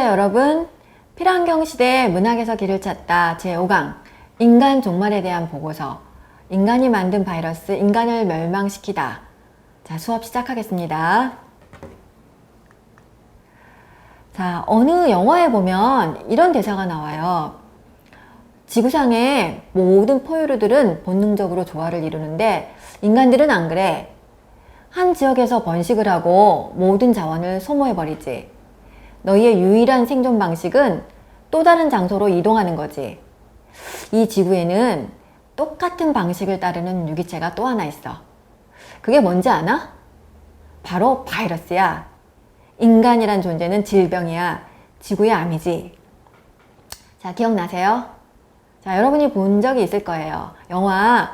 여러분, 필환경 시대 문학에서 길을 찾다 제5강 인간 종말에 대한 보고서 인간이 만든 바이러스 인간을 멸망시키다. 자, 수업 시작하겠습니다. 자, 어느 영화에 보면 이런 대사가 나와요. 지구상의 모든 포유류들은 본능적으로 조화를 이루는데 인간들은 안 그래. 한 지역에서 번식을 하고 모든 자원을 소모해버리지. 너희의 유일한 생존 방식은 또 다른 장소로 이동하는 거지. 이 지구에는 똑같은 방식을 따르는 유기체가 또 하나 있어. 그게 뭔지 아나? 바로 바이러스야. 인간이란 존재는 질병이야. 지구의 암이지. 자, 기억나세요? 자, 여러분이 본 적이 있을 거예요. 영화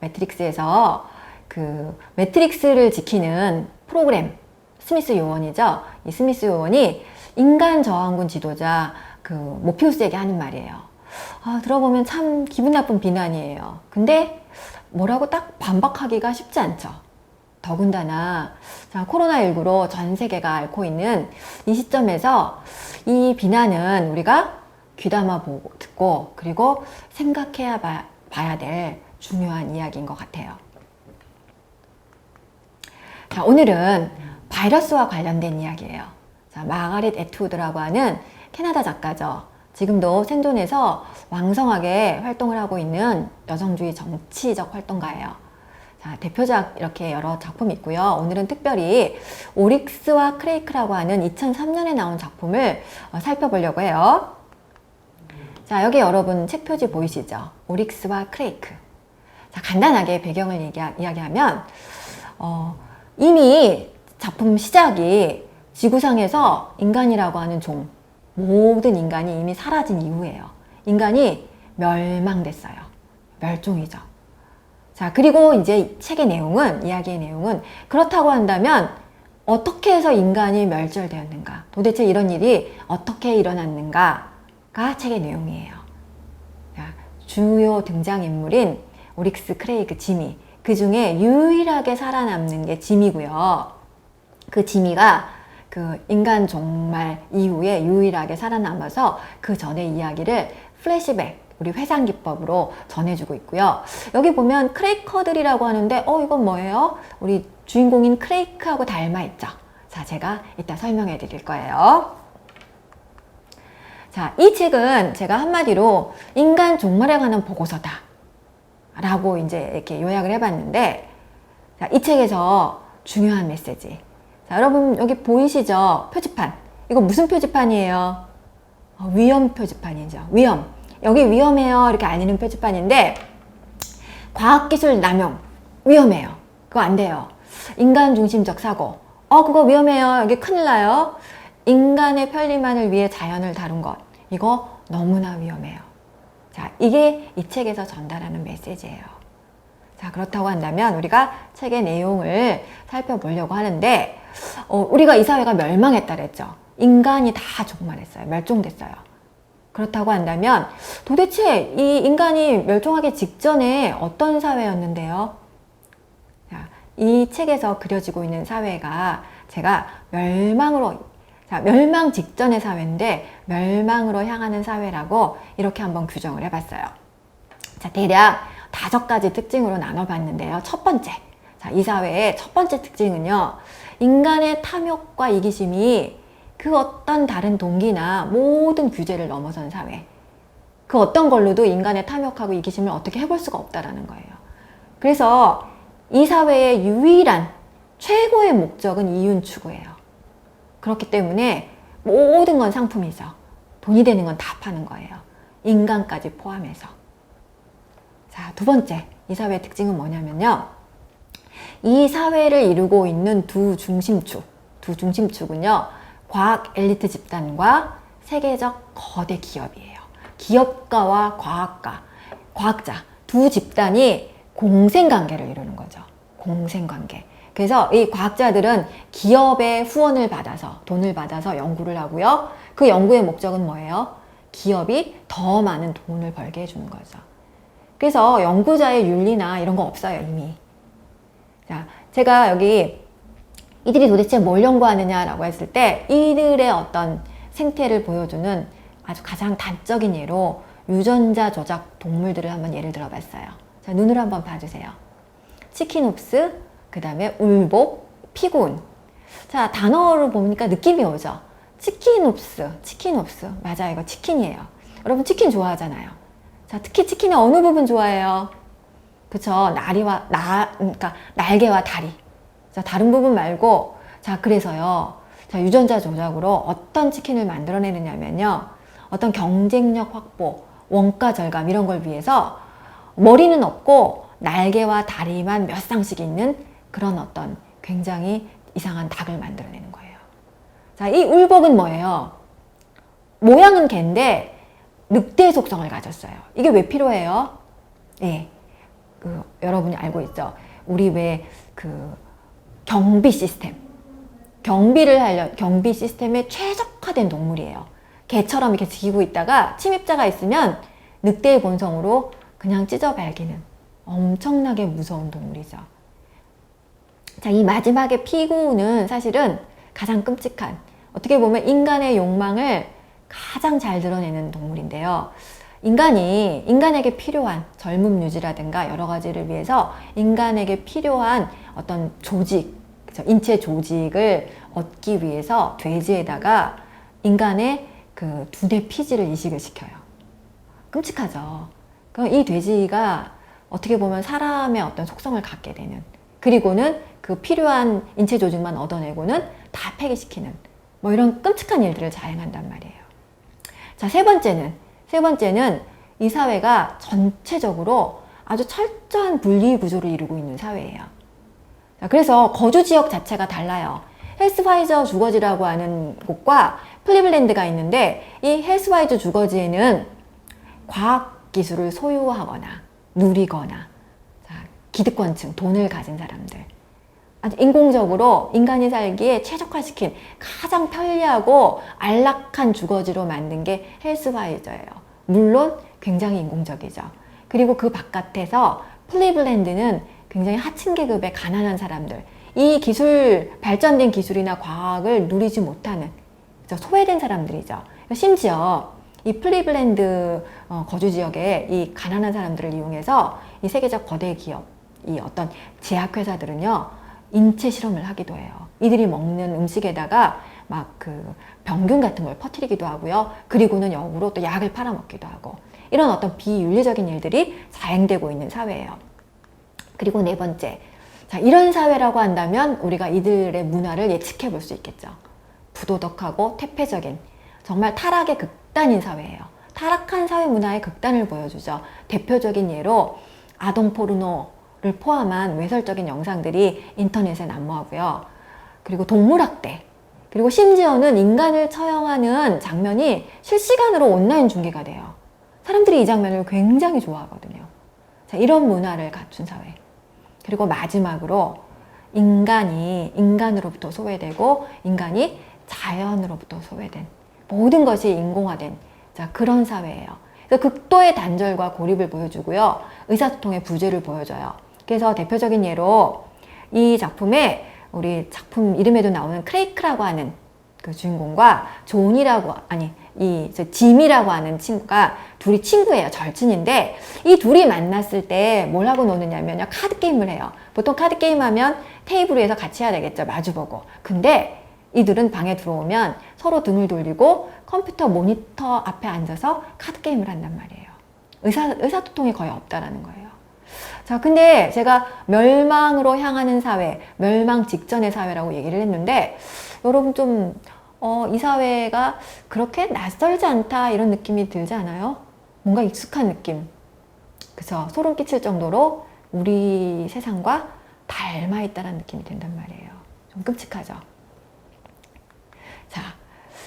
매트릭스에서 그 매트릭스를 지키는 프로그램 스미스 요원이죠. 이 스미스 요원이 인간 저항군 지도자 그 모피우스에게 하는 말이에요. 들어보면 참 기분 나쁜 비난이에요. 근데 뭐라고 딱 반박하기가 쉽지 않죠. 더군다나 자, 코로나19로 전 세계가 앓고 있는 이 시점에서 이 비난은 우리가 귀담아 보고 듣고 그리고 생각해야 봐야 될 중요한 이야기인 것 같아요. 자, 오늘은 바이러스와 관련된 이야기예요. 자, 마가릿 애트우드라고 하는 캐나다 작가죠. 지금도 생존해서 왕성하게 활동을 하고 있는 여성주의 정치적 활동가예요. 자, 대표작 이렇게 여러 작품이 있고요. 오늘은 특별히 오릭스와 크레이크라고 하는 2003년에 나온 작품을 살펴보려고 해요. 자, 여기 여러분 책 표지 보이시죠? 오릭스와 크레이크. 자, 간단하게 배경을 이야기하면 이미 작품 시작이 지구상에서 인간이라고 하는 종, 모든 인간이 이미 사라진 이후예요. 인간이 멸망됐어요. 멸종이죠. 자, 그리고 이제 책의 내용은, 이야기의 내용은 그렇다고 한다면 어떻게 해서 인간이 멸절되었는가? 도대체 이런 일이 어떻게 일어났는가가 책의 내용이에요. 자, 주요 등장인물인 오릭스, 크레이크, 지미. 그 중에 유일하게 살아남는 게 지미고요. 그 지미가 그 인간 종말 이후에 유일하게 살아남아서 그 전의 이야기를 플래시백, 우리 회상 기법으로 전해주고 있고요. 여기 보면 크레이커들이라고 하는데 이건 뭐예요? 우리 주인공인 크레이크하고 닮아있죠. 자, 제가 이따 설명해 드릴 거예요. 자, 이 책은 제가 한마디로 인간 종말에 관한 보고서다 라고 이제 이렇게 요약을 해봤는데, 자, 이 책에서 중요한 메시지. 자, 여러분 여기 보이시죠? 표지판. 이거 무슨 표지판이에요? 위험 표지판이죠. 위험. 여기 위험해요. 이렇게 알리는 표지판인데 과학기술 남용. 위험해요. 그거 안 돼요. 인간 중심적 사고. 그거 위험해요. 여기 큰일 나요. 인간의 편리만을 위해 자연을 다룬 것. 이거 너무나 위험해요. 자, 이게 이 책에서 전달하는 메시지예요. 자, 그렇다고 한다면 우리가 책의 내용을 살펴보려고 하는데 우리가 이 사회가 멸망했다 그랬죠. 인간이 다 종말했어요. 멸종됐어요. 그렇다고 한다면 도대체 이 인간이 멸종하기 직전에 어떤 사회였는데요? 자, 이 책에서 그려지고 있는 사회가 제가 멸망 직전의 사회인데 멸망으로 향하는 사회라고 이렇게 한번 규정을 해봤어요. 자, 대략 5가지 특징으로 나눠봤는데요. 첫 번째, 자, 이 사회의 첫 번째 특징은요, 인간의 탐욕과 이기심이 그 어떤 다른 동기나 모든 규제를 넘어선 사회. 그 어떤 걸로도 인간의 탐욕하고 이기심을 어떻게 해볼 수가 없다라는 거예요. 그래서 이 사회의 유일한 최고의 목적은 이윤 추구예요. 그렇기 때문에 모든 건 상품이죠. 돈이 되는 건 다 파는 거예요. 인간까지 포함해서. 자, 두 번째, 이 사회의 특징은 뭐냐면요. 이 사회를 이루고 있는 두 중심축은요. 과학 엘리트 집단과 세계적 거대 기업이에요. 기업가와 과학자 두 집단이 공생관계를 이루는 거죠. 공생관계. 그래서 이 과학자들은 기업의 후원을 받아서 돈을 받아서 연구를 하고요. 그 연구의 목적은 뭐예요? 기업이 더 많은 돈을 벌게 해주는 거죠. 그래서 연구자의 윤리나 이런 거 없어요, 이미. 자, 제가 여기 이들이 도대체 뭘 연구하느냐라고 했을 때 이들의 어떤 생태를 보여주는 아주 가장 단적인 예로 유전자 조작 동물들을 한번 예를 들어봤어요. 자, 눈으로 한번 봐주세요. 치킨옵스, 그 다음에 울복, 피곤. 자, 단어를 보니까 느낌이 오죠? 치킨옵스, 치킨옵스. 맞아요. 이거 치킨이에요. 여러분 치킨 좋아하잖아요. 자, 특히 치킨의 어느 부분 좋아해요? 그쵸? 그러니까 날개와 다리. 자, 다른 부분 말고, 자, 그래서요. 자, 유전자 조작으로 어떤 치킨을 만들어내느냐면요. 어떤 경쟁력 확보, 원가 절감 이런 걸 위해서 머리는 없고 날개와 다리만 몇 쌍씩 있는 그런 어떤 굉장히 이상한 닭을 만들어내는 거예요. 자, 이 울복은 뭐예요? 모양은 개인데 늑대의 속성을 가졌어요. 이게 왜 필요해요? 네, 여러분이 알고 있죠? 우리 왜 경비 시스템, 경비 시스템에 최적화된 동물이에요. 개처럼 이렇게 지키고 있다가 침입자가 있으면 늑대의 본성으로 그냥 찢어 발기는 엄청나게 무서운 동물이죠. 자, 이 마지막에 피구는 사실은 가장 끔찍한, 어떻게 보면 인간의 욕망을 가장 잘 드러내는 동물인데요. 인간에게 필요한 젊음 유지라든가 여러 가지를 위해서 인간에게 필요한 어떤 조직, 인체 조직을 얻기 위해서 돼지에다가 인간의 그 두뇌 피지를 이식을 시켜요. 끔찍하죠. 그럼 이 돼지가 어떻게 보면 사람의 어떤 속성을 갖게 되는, 그리고는 그 필요한 인체 조직만 얻어내고는 다 폐기시키는 뭐 이런 끔찍한 일들을 자행한단 말이에요. 자, 세 번째는 이 사회가 전체적으로 아주 철저한 분리 구조를 이루고 있는 사회예요. 자, 그래서 거주 지역 자체가 달라요. 헬스화이저 주거지라고 하는 곳과 클리블랜드가 있는데, 이 헬스화이저 주거지에는 과학 기술을 소유하거나 누리거나, 자, 기득권층, 돈을 가진 사람들, 아주 인공적으로 인간이 살기에 최적화시킨 가장 편리하고 안락한 주거지로 만든 게 헬스화이저예요. 물론 굉장히 인공적이죠. 그리고 그 바깥에서 클리블랜드는 굉장히 하층 계급의 가난한 사람들, 이 발전된 기술이나 과학을 누리지 못하는 소외된 사람들이죠. 심지어 이 클리블랜드 거주 지역에 이 가난한 사람들을 이용해서 이 세계적 거대 기업, 이 어떤 제약회사들은요, 인체 실험을 하기도 해요. 이들이 먹는 음식에다가 막 병균 같은 걸 퍼뜨리기도 하고요. 그리고는 역으로 또 약을 팔아먹기도 하고, 이런 어떤 비윤리적인 일들이 자행되고 있는 사회예요. 그리고 네 번째, 자, 이런 사회라고 한다면 우리가 이들의 문화를 예측해 볼 수 있겠죠. 부도덕하고 퇴폐적인, 정말 타락의 극단인 사회예요. 타락한 사회 문화의 극단을 보여주죠. 대표적인 예로 아동 포르노를 포함한 외설적인 영상들이 인터넷에 난무하고요. 그리고 동물학대, 그리고 심지어는 인간을 처형하는 장면이 실시간으로 온라인 중계가 돼요. 사람들이 이 장면을 굉장히 좋아하거든요. 자, 이런 문화를 갖춘 사회. 그리고 마지막으로 인간이 인간으로부터 소외되고 인간이 자연으로부터 소외된, 모든 것이 인공화된, 자, 그런 사회예요. 그래서 극도의 단절과 고립을 보여주고요. 의사소통의 부재를 보여줘요. 그래서 대표적인 예로 이 작품에 우리 작품 이름에도 나오는 크레이크라고 하는 그 주인공과 짐이라고 하는 친구가 둘이 친구예요. 절친인데 이 둘이 만났을 때 뭘 하고 노느냐면요, 카드 게임을 해요. 보통 카드 게임 하면 테이블 위에서 같이 해야 되겠죠. 마주보고. 근데 이들은 방에 들어오면 서로 등을 돌리고 컴퓨터 모니터 앞에 앉아서 카드 게임을 한단 말이에요. 의사소통이 거의 없다라는 거예요. 자, 근데 제가 멸망으로 향하는 사회, 멸망 직전의 사회라고 얘기를 했는데, 여러분 좀 이 사회가 그렇게 낯설지 않다 이런 느낌이 들지 않아요? 뭔가 익숙한 느낌. 그쵸? 소름 끼칠 정도로 우리 세상과 닮아 있다는 느낌이 든단 말이에요. 좀 끔찍하죠? 자,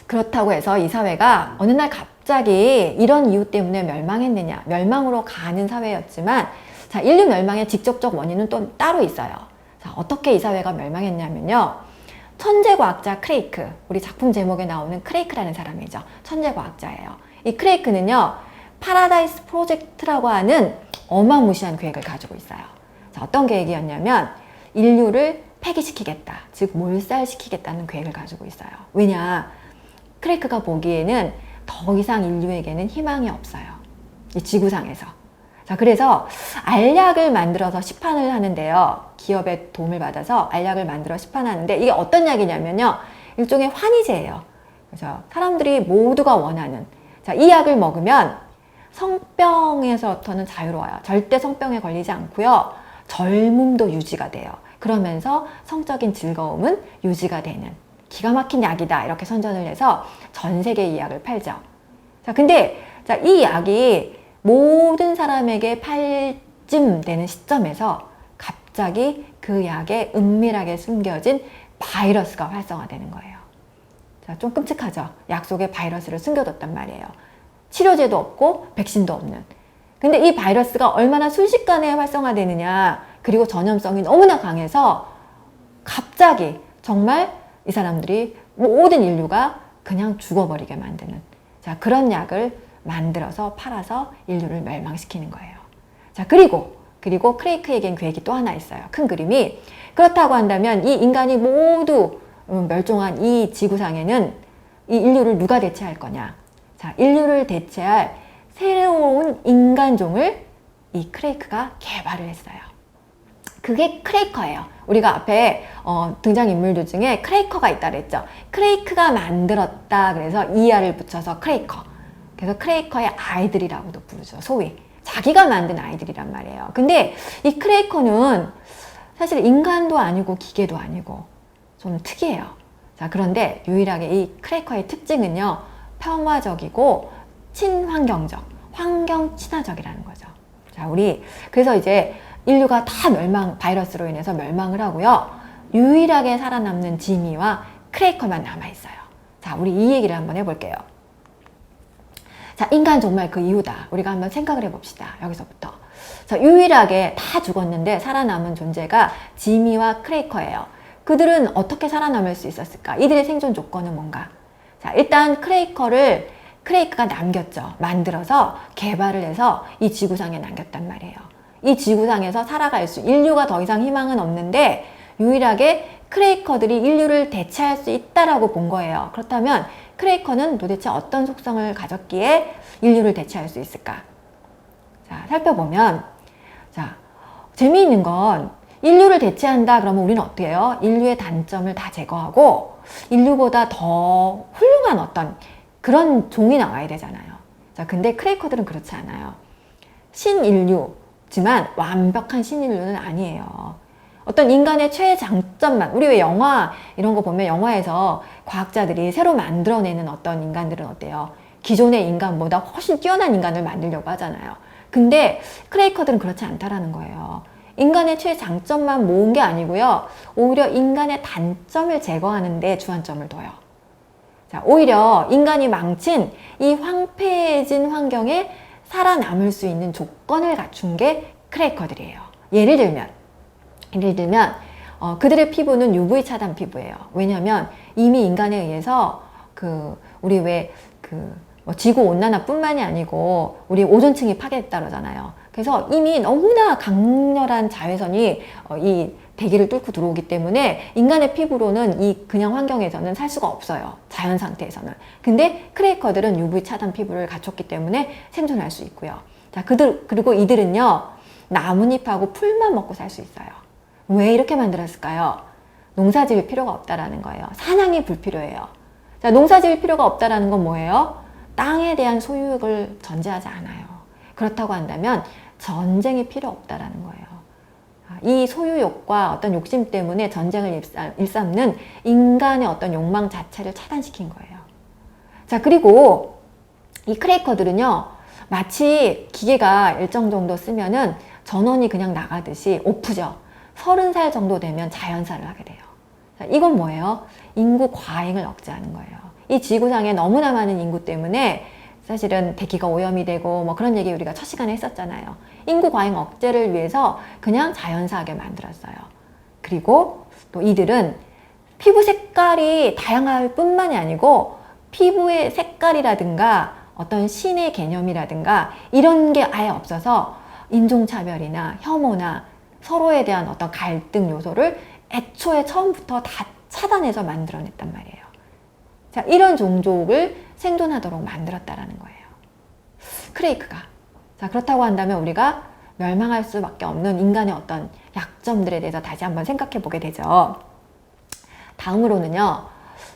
그렇다고 해서 이 사회가 어느 날 갑자기 이런 이유 때문에 멸망했느냐, 멸망으로 가는 사회였지만, 자, 인류 멸망의 직접적 원인은 또 따로 있어요. 자, 어떻게 이 사회가 멸망했냐면요, 천재과학자 크레이크, 우리 작품 제목에 나오는 크레이크라는 사람이죠. 천재과학자예요. 이 크레이크는요, 파라다이스 프로젝트라고 하는 어마무시한 계획을 가지고 있어요. 자, 어떤 계획이었냐면 인류를 폐기시키겠다, 즉 몰살시키겠다는 계획을 가지고 있어요. 왜냐, 크레이크가 보기에는 더 이상 인류에게는 희망이 없어요. 이 지구상에서. 자, 그래서 알약을 만들어서 시판을 하는데요. 기업의 도움을 받아서 알약을 만들어 시판하는데 이게 어떤 약이냐면요. 일종의 환희제예요. 그래서 사람들이 모두가 원하는, 자, 이 약을 먹으면 성병에서부터는 자유로워요. 절대 성병에 걸리지 않고요. 젊음도 유지가 돼요. 그러면서 성적인 즐거움은 유지가 되는 기가 막힌 약이다. 이렇게 선전을 해서 전 세계에 이 약을 팔죠. 자, 근데 자, 이 약이 모든 사람에게 팔쯤 되는 시점에서 갑자기 그 약에 은밀하게 숨겨진 바이러스가 활성화되는 거예요. 자, 좀 끔찍하죠? 약 속에 바이러스를 숨겨뒀단 말이에요. 치료제도 없고 백신도 없는. 근데 이 바이러스가 얼마나 순식간에 활성화되느냐, 그리고 전염성이 너무나 강해서 갑자기 정말 이 사람들이 모든 인류가 그냥 죽어버리게 만드는, 자, 그런 약을 만들어서 팔아서 인류를 멸망시키는 거예요. 자, 그리고 크레이크에겐 계획이 또 하나 있어요. 큰 그림이. 그렇다고 한다면 이 인간이 모두 멸종한 이 지구상에는 이 인류를 누가 대체할 거냐? 자, 인류를 대체할 새로운 인간종을 이 크레이크가 개발을 했어요. 그게 크레이커예요. 우리가 앞에 등장인물들 중에 크레이커가 있다 그랬죠. 크레이크가 만들었다. 그래서 ER을 붙여서 크레이커. 그래서 크레이커의 아이들이라고도 부르죠. 소위. 자기가 만든 아이들이란 말이에요. 근데 이 크레이커는 사실 인간도 아니고 기계도 아니고 좀 특이해요. 자, 그런데 유일하게 이 크레이커의 특징은요. 평화적이고 친환경적, 환경 친화적이라는 거죠. 자, 그래서 이제 인류가 다 바이러스로 인해서 멸망을 하고요. 유일하게 살아남는 지미와 크레이커만 남아있어요. 자, 우리 이 얘기를 한번 해볼게요. 자, 인간 정말 그 이유다. 우리가 한번 생각을 해봅시다. 여기서부터. 자, 유일하게 다 죽었는데 살아남은 존재가 지미와 크레이커예요. 그들은 어떻게 살아남을 수 있었을까? 이들의 생존 조건은 뭔가? 자, 일단 크레이크가 남겼죠. 만들어서 개발을 해서 이 지구상에 남겼단 말이에요. 이 지구상에서 인류가 더 이상 희망은 없는데 유일하게 크레이커들이 인류를 대체할 수 있다라고 본 거예요. 그렇다면 크레이커는 도대체 어떤 속성을 가졌기에 인류를 대체할 수 있을까? 자, 살펴보면, 자, 재미있는 건 인류를 대체한다 그러면 우리는 어떻게 해요? 인류의 단점을 다 제거하고 인류보다 더 훌륭한 어떤 그런 종이 나와야 되잖아요. 자, 근데 크레이커들은 그렇지 않아요. 신인류지만 완벽한 신인류는 아니에요. 어떤 인간의 최장점만, 우리 왜 영화 이런 거 보면 영화에서 과학자들이 새로 만들어내는 어떤 인간들은 어때요? 기존의 인간보다 훨씬 뛰어난 인간을 만들려고 하잖아요. 근데 크레이커들은 그렇지 않다라는 거예요. 인간의 최장점만 모은 게 아니고요. 오히려 인간의 단점을 제거하는 데 주안점을 둬요. 자, 오히려 인간이 망친 이 황폐해진 환경에 살아남을 수 있는 조건을 갖춘 게 크레이커들이에요. 예를 들면 그들의 피부는 UV 차단 피부예요. 왜냐하면 이미 인간에 의해서 우리 지구 온난화뿐만이 아니고 우리 오존층이 파괴됐다 그러잖아요. 그래서 이미 너무나 강렬한 자외선이 이 대기를 뚫고 들어오기 때문에 인간의 피부로는 이 그냥 환경에서는 살 수가 없어요. 자연 상태에서는. 근데 크레이커들은 UV 차단 피부를 갖췄기 때문에 생존할 수 있고요. 자, 그리고 이들은요, 나뭇잎하고 풀만 먹고 살 수 있어요. 왜 이렇게 만들었을까요? 농사 지을 필요가 없다라는 거예요. 사냥이 불필요해요. 자, 농사 지을 필요가 없다라는 건 뭐예요? 땅에 대한 소유욕을 전제하지 않아요. 그렇다고 한다면 전쟁이 필요 없다라는 거예요. 이 소유욕과 어떤 욕심 때문에 전쟁을 일삼는 인간의 어떤 욕망 자체를 차단시킨 거예요. 자, 그리고 이 크레이커들은요, 마치 기계가 일정 정도 쓰면은 전원이 그냥 나가듯이 오프죠. 30살 정도 되면 자연사를 하게 돼요. 자, 이건 뭐예요? 인구 과잉을 억제하는 거예요. 이 지구상에 너무나 많은 인구 때문에 사실은 대기가 오염이 되고 뭐 그런 얘기 우리가 첫 시간에 했었잖아요. 인구 과잉 억제를 위해서 그냥 자연사하게 만들었어요. 그리고 또 이들은 피부 색깔이 다양할 뿐만이 아니고 피부의 색깔이라든가 어떤 신의 개념이라든가 이런 게 아예 없어서 인종차별이나 혐오나 서로에 대한 어떤 갈등 요소를 애초에 처음부터 다 차단해서 만들어냈단 말이에요. 자, 이런 종족을 생존하도록 만들었다라는 거예요. 크레이크가. 자, 그렇다고 한다면 우리가 멸망할 수밖에 없는 인간의 어떤 약점들에 대해서 다시 한번 생각해 보게 되죠. 다음으로는요,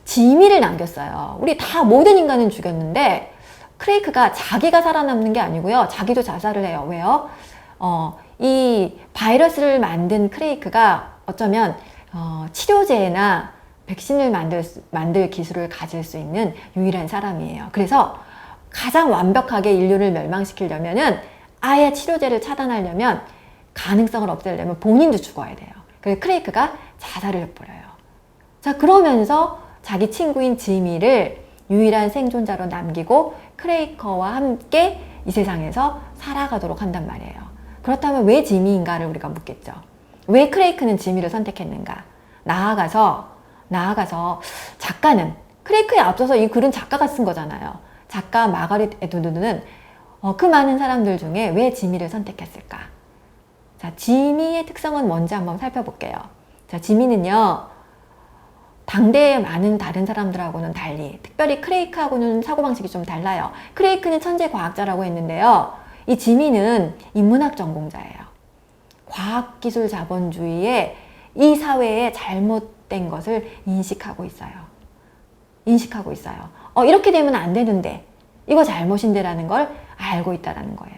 지미를 남겼어요. 우리 다 모든 인간은 죽였는데 크레이크가 자기가 살아남는 게 아니고요, 자기도 자살을 해요. 왜요? 이 바이러스를 만든 크레이크가 어쩌면 치료제나 백신을 만들 기술을 가질 수 있는 유일한 사람이에요. 그래서 가장 완벽하게 인류를 멸망시키려면은, 아예 치료제를 차단하려면, 가능성을 없애려면 본인도 죽어야 돼요. 그래서 크레이크가 자살을 해버려요. 자, 그러면서 자기 친구인 지미를 유일한 생존자로 남기고 크레이커와 함께 이 세상에서 살아가도록 한단 말이에요. 그렇다면 왜 지미인가를 우리가 묻겠죠. 왜 크레이크는 지미를 선택했는가? 나아가서 작가는, 크레이크에 앞서서 이 글은 작가가 쓴 거잖아요. 작가 마가릿 에두드는 그 많은 사람들 중에 왜 지미를 선택했을까? 자, 지미의 특성은 뭔지 한번 살펴볼게요. 자, 지미는요, 당대의 많은 다른 사람들하고는 달리, 특별히 크레이크하고는 사고방식이 좀 달라요. 크레이크는 천재 과학자라고 했는데요, 이 지미는 인문학 전공자예요. 과학기술 자본주의의 이 사회에 잘못된 것을 인식하고 있어요. 이렇게 되면 안 되는데, 이거 잘못인데라는 걸 알고 있다라는 거예요.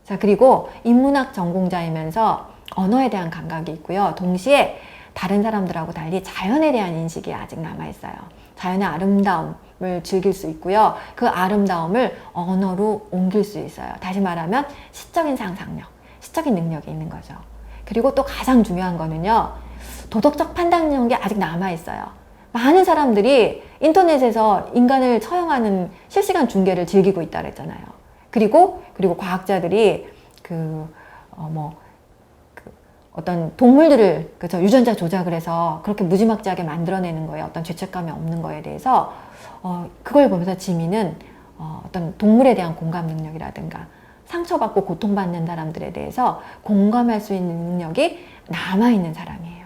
자, 그리고 인문학 전공자이면서 언어에 대한 감각이 있고요. 동시에 다른 사람들하고 달리 자연에 대한 인식이 아직 남아있어요. 자연의 아름다움을 즐길 수 있고요. 그 아름다움을 언어로 옮길 수 있어요. 다시 말하면 시적인 상상력, 시적인 능력이 있는 거죠. 그리고 또 가장 중요한 거는요, 도덕적 판단력이 아직 남아있어요. 많은 사람들이 인터넷에서 인간을 처형하는 실시간 중계를 즐기고 있다 그랬잖아요. 그리고 과학자들이 어떤 동물들을, 그렇죠, 유전자 조작을 해서 그렇게 무지막지하게 만들어내는 거에 어떤 죄책감이 없는 거에 대해서 그걸 보면서 지미는 어떤 동물에 대한 공감 능력이라든가 상처받고 고통받는 사람들에 대해서 공감할 수 있는 능력이 남아있는 사람이에요.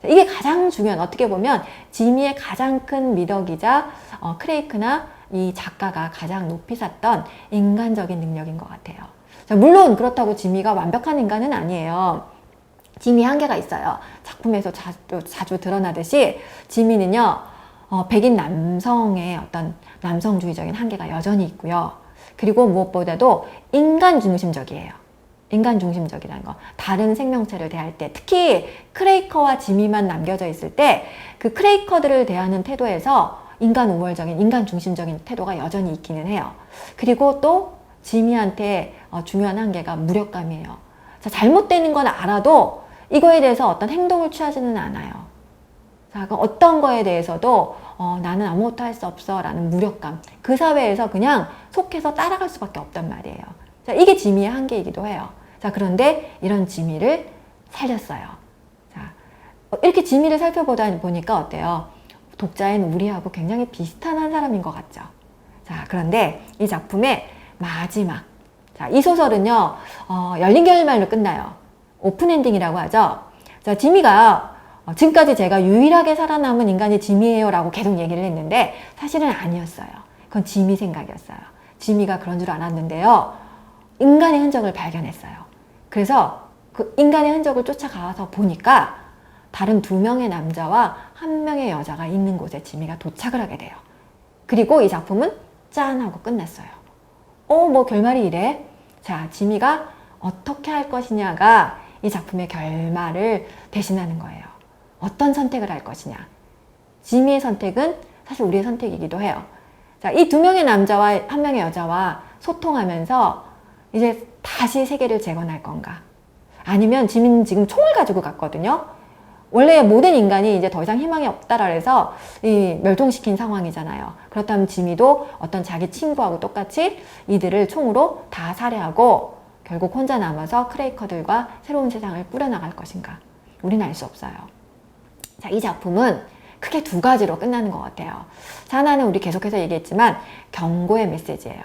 이게 가장 중요한, 어떻게 보면 지미의 가장 큰 미덕이자 크레이크나 이 작가가 가장 높이 샀던 인간적인 능력인 것 같아요. 자, 물론 그렇다고 지미가 완벽한 인간은 아니에요. 지미 한계가 있어요. 작품에서 자주 드러나듯이 지미는요, 백인 남성의 어떤 남성주의적인 한계가 여전히 있고요. 그리고 무엇보다도 인간 중심적이에요. 인간 중심적이라는 거. 다른 생명체를 대할 때, 특히 크레이커와 지미만 남겨져 있을 때 그 크레이커들을 대하는 태도에서 인간 우월적인, 인간 중심적인 태도가 여전히 있기는 해요. 그리고 또 지미한테 중요한 한계가 무력감이에요. 자, 잘못되는 건 알아도 이거에 대해서 어떤 행동을 취하지는 않아요. 자, 어떤 거에 대해서도 나는 아무것도 할 수 없어 라는 무력감, 그 사회에서 그냥 속해서 따라갈 수밖에 없단 말이에요. 자, 이게 지미의 한계이기도 해요. 자, 그런데 이런 지미를 살렸어요. 자, 이렇게 지미를 살펴보다 보니까 어때요? 독자인 우리하고 굉장히 비슷한 한 사람인 것 같죠. 자, 그런데 이 작품의 마지막, 자, 이 소설은요, 열린 결말로 끝나요. 오픈 엔딩이라고 하죠. 자, 지미가 지금까지 제가 유일하게 살아남은 인간이 지미예요 라고 계속 얘기를 했는데 사실은 아니었어요. 그건 지미 생각이었어요. 지미가 그런 줄 알았는데요, 인간의 흔적을 발견했어요. 그래서 그 인간의 흔적을 쫓아가서 보니까 다른 2명의 남자와 1명의 여자가 있는 곳에 지미가 도착을 하게 돼요. 그리고 이 작품은 짠 하고 끝났어요. 뭐 결말이 이래? 자, 지미가 어떻게 할 것이냐가 이 작품의 결말을 대신하는 거예요. 어떤 선택을 할 것이냐. 지미의 선택은 사실 우리의 선택이기도 해요. 자, 이 2명의 남자와 1명의 여자와 소통하면서 이제 다시 세계를 재건할 건가? 아니면 지민은 지금 총을 가지고 갔거든요. 원래 모든 인간이 이제 더 이상 희망이 없다라 해서 멸종시킨 상황이잖아요. 그렇다면 지미도 어떤 자기 친구하고 똑같이 이들을 총으로 다 살해하고 결국 혼자 남아서 크레이커들과 새로운 세상을 꾸려나갈 것인가? 우리는 알 수 없어요. 자, 이 작품은 크게 2가지로 끝나는 것 같아요. 자, 하나는 우리 계속해서 얘기했지만 경고의 메시지예요.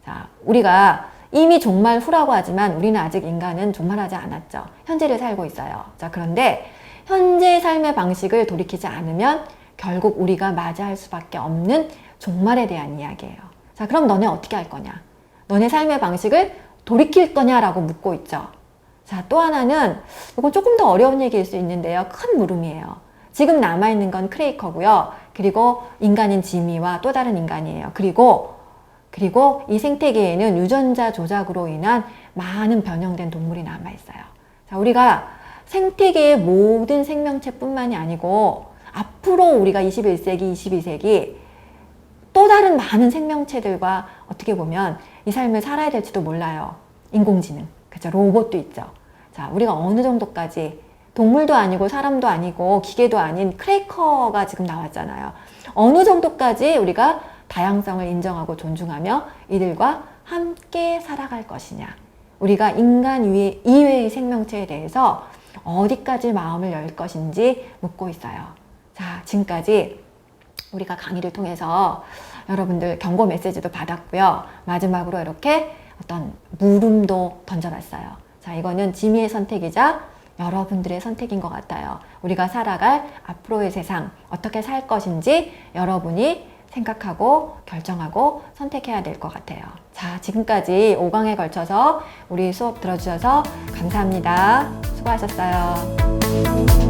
자, 우리가 이미 종말 후라고 하지만 우리는 아직 인간은 종말하지 않았죠. 현재를 살고 있어요. 자, 그런데 현재의 삶의 방식을 돌이키지 않으면 결국 우리가 맞이할 수밖에 없는 종말에 대한 이야기예요. 자, 그럼 너네 어떻게 할 거냐? 너네 삶의 방식을 돌이킬 거냐라고 묻고 있죠. 자, 또 하나는 이건 조금 더 어려운 얘기일 수 있는데요. 큰 물음이에요. 지금 남아있는 건 크레이커고요. 그리고 인간인 지미와 또 다른 인간이에요. 그리고 이 생태계에는 유전자 조작으로 인한 많은 변형된 동물이 남아있어요. 자, 우리가 생태계의 모든 생명체뿐만이 아니고 앞으로 우리가 21세기, 22세기 또 다른 많은 생명체들과 어떻게 보면 이 삶을 살아야 될지도 몰라요. 인공지능, 그죠? 로봇도 있죠. 자, 우리가 어느 정도까지 동물도 아니고 사람도 아니고 기계도 아닌 크래커가 지금 나왔잖아요. 어느 정도까지 우리가 다양성을 인정하고 존중하며 이들과 함께 살아갈 것이냐. 우리가 인간 이외의 생명체에 대해서 어디까지 마음을 열 것인지 묻고 있어요. 자, 지금까지 우리가 강의를 통해서 여러분들 경고 메시지도 받았고요. 마지막으로 이렇게 어떤 물음도 던져봤어요. 자, 이거는 지미의 선택이자 여러분들의 선택인 것 같아요. 우리가 살아갈 앞으로의 세상 어떻게 살 것인지 여러분이 생각하고 결정하고 선택해야 될 것 같아요. 자, 지금까지 5강에 걸쳐서 우리 수업 들어주셔서 감사합니다. 수고하셨어요.